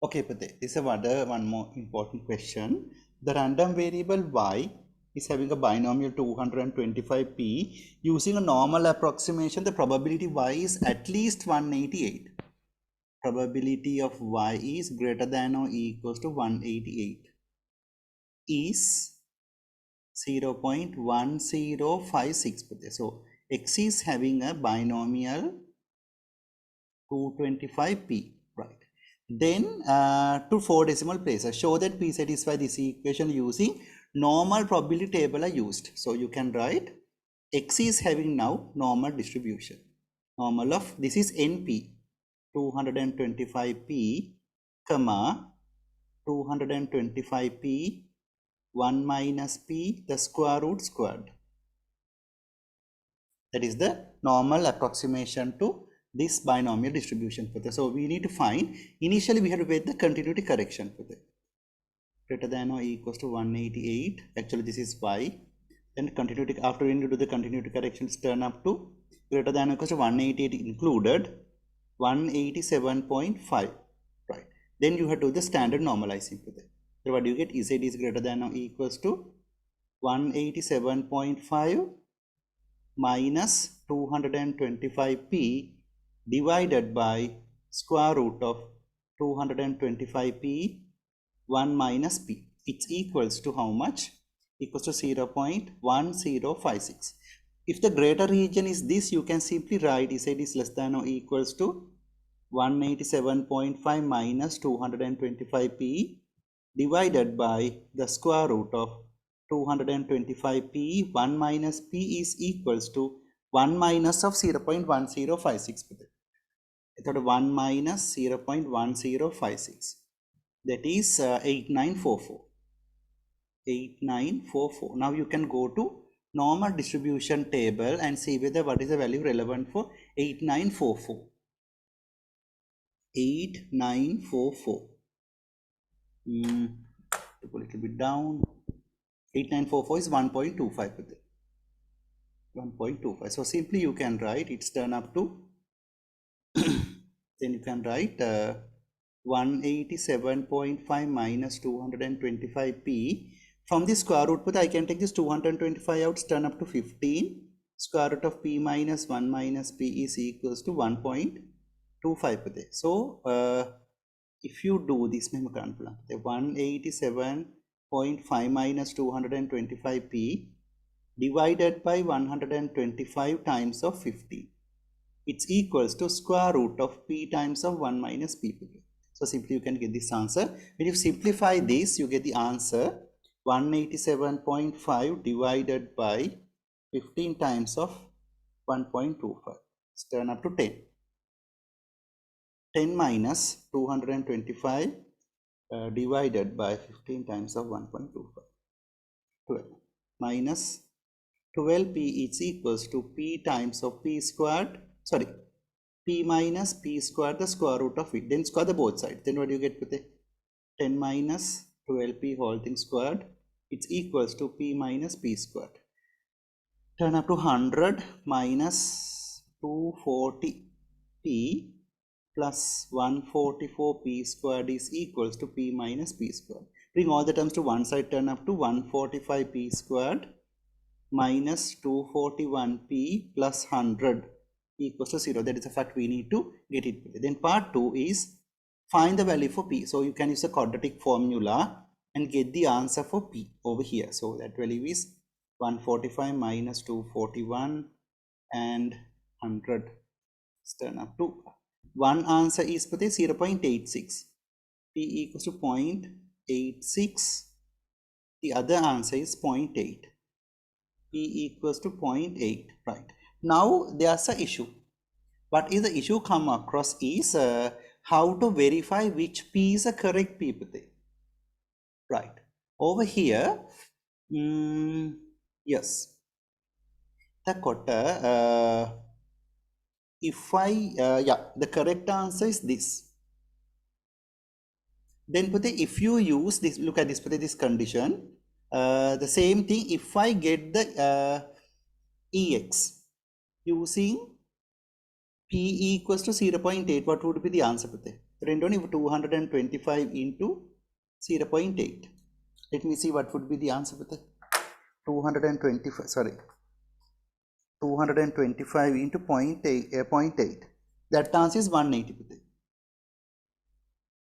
Okay, but this is one more important question. The random variable y is having a binomial 225p. Using a normal approximation, the probability y is at least 188. Probability of y is greater than or equals to 188 is 0.1056. So x is having a binomial 225p, right? Then to 4 decimal places, show that p satisfy this equation using normal probability table are used. So you can write x is having now normal distribution. Normal of this is np 225p, comma 225p 1 minus p the square root squared. That is the normal approximation to this binomial distribution for the. So we need to find, initially we have to get the continuity correction for the greater than or equals to 188. Actually this is y. Then continuity, after we need to do the continuity corrections, turn up to greater than or equals to 188 included 187.5, right? Then you have to do the standard normalizing for that. So what do you get? Z is greater than or equals to 187.5 minus 225p divided by square root of 225p 1 minus p. It's equals to how much? Equals to 0.1056. If the greater region is this, you can simply write Z is less than or equals to 187.5 minus 225p divided by the square root of 225p. 1 minus p is equals to 1 minus of 0.1056. That 1 minus 0.1056. That is 8944. 8944. Now you can go to normal distribution table and see whether what is the value relevant for 8944. 8944. To put a little bit down. 8944 is 1.25 with it. 1.25. So simply you can write it's turn up to then you can write 187.5 minus 225p. From the square root, but I can take this 225 out, turn up to 15. Square root of p minus 1 minus p is equals to 1.25. So if you do this, the 187.5 minus 225p divided by 125 times of 50. It's equals to square root of p times of 1 minus p. So simply you can get this answer. When you simplify this, you get the answer 187.5 divided by 15 times of 1.25. Let's turn up to 10. 10 minus 225 divided by 15 times of 1.25. 12 minus 12p is equals to p times of p squared, sorry, p minus p squared the square root of it, then square the both sides. Then what do you get with it? 10 minus 12p whole thing squared, it's equals to p minus p squared. Turn up to 100 minus 240p plus 144p squared is equals to p minus p squared. Bring all the terms to one side, turn up to 145p squared minus 241p plus 100 equals to 0. That is a fact we need to get it. Then part 2 is find the value for p. So you can use a quadratic formula and get the answer for p over here. So that value is 145 minus 241 and 100. Turn up to one answer is 0.86. P equals to 0.86. The other answer is 0.8. P equals to 0.8. Right. Now there's an issue. What is the issue come across is how to verify which P is a correct P. Right. Over here, yes. If the correct answer is this. Then if you use this, look at this condition, the same thing, if I get the EX using P equals to 0.8, what would be the answer? 225 into 0.8. Let me see what would be the answer. 225, sorry, 225 into 0.8. That answer is 180.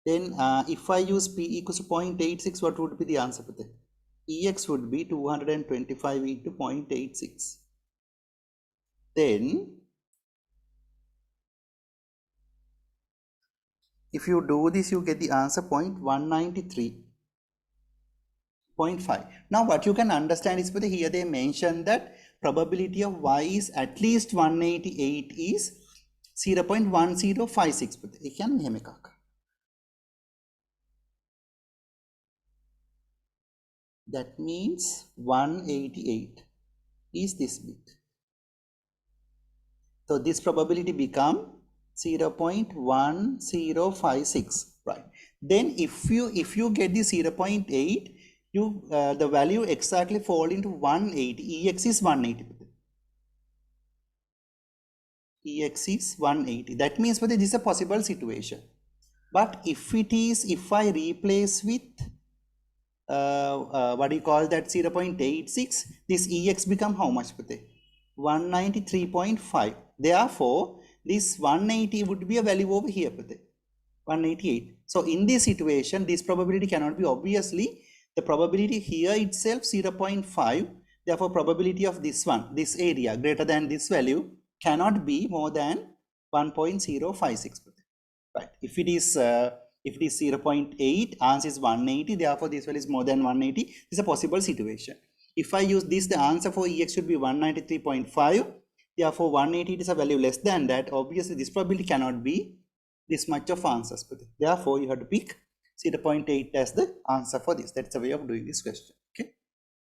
Then if I use P equals to 0.86, what would be the answer? EX would be 225 into 0.86. Then if you do this, you get the answer 0.193.5. Now what you can understand is here they mentioned that probability of Y is at least 188 is 0.1056. That means 188 is this bit. So this probability become 0.1056, right? Then if you get the 0.8, you the value exactly fall into 180. EX is 180. EX is 180. That means this is a possible situation. But if I replace with what do you call that, 0.86, this EX become how much? 193.5. Therefore, this 180 would be a value over here, 188. So in this situation, this probability cannot be, obviously the probability here itself 0.5. Therefore, probability of this area greater than this value cannot be more than 1.056. Right. If it is 0.8, answer is 180. Therefore, this value is more than 180. This is a possible situation. If I use this, the answer for EX should be 193.5. Therefore, 180 is a value less than that. Obviously, this probability cannot be this much of answers. Therefore, you have to pick 0.8 as the answer for this. That's a way of doing this question.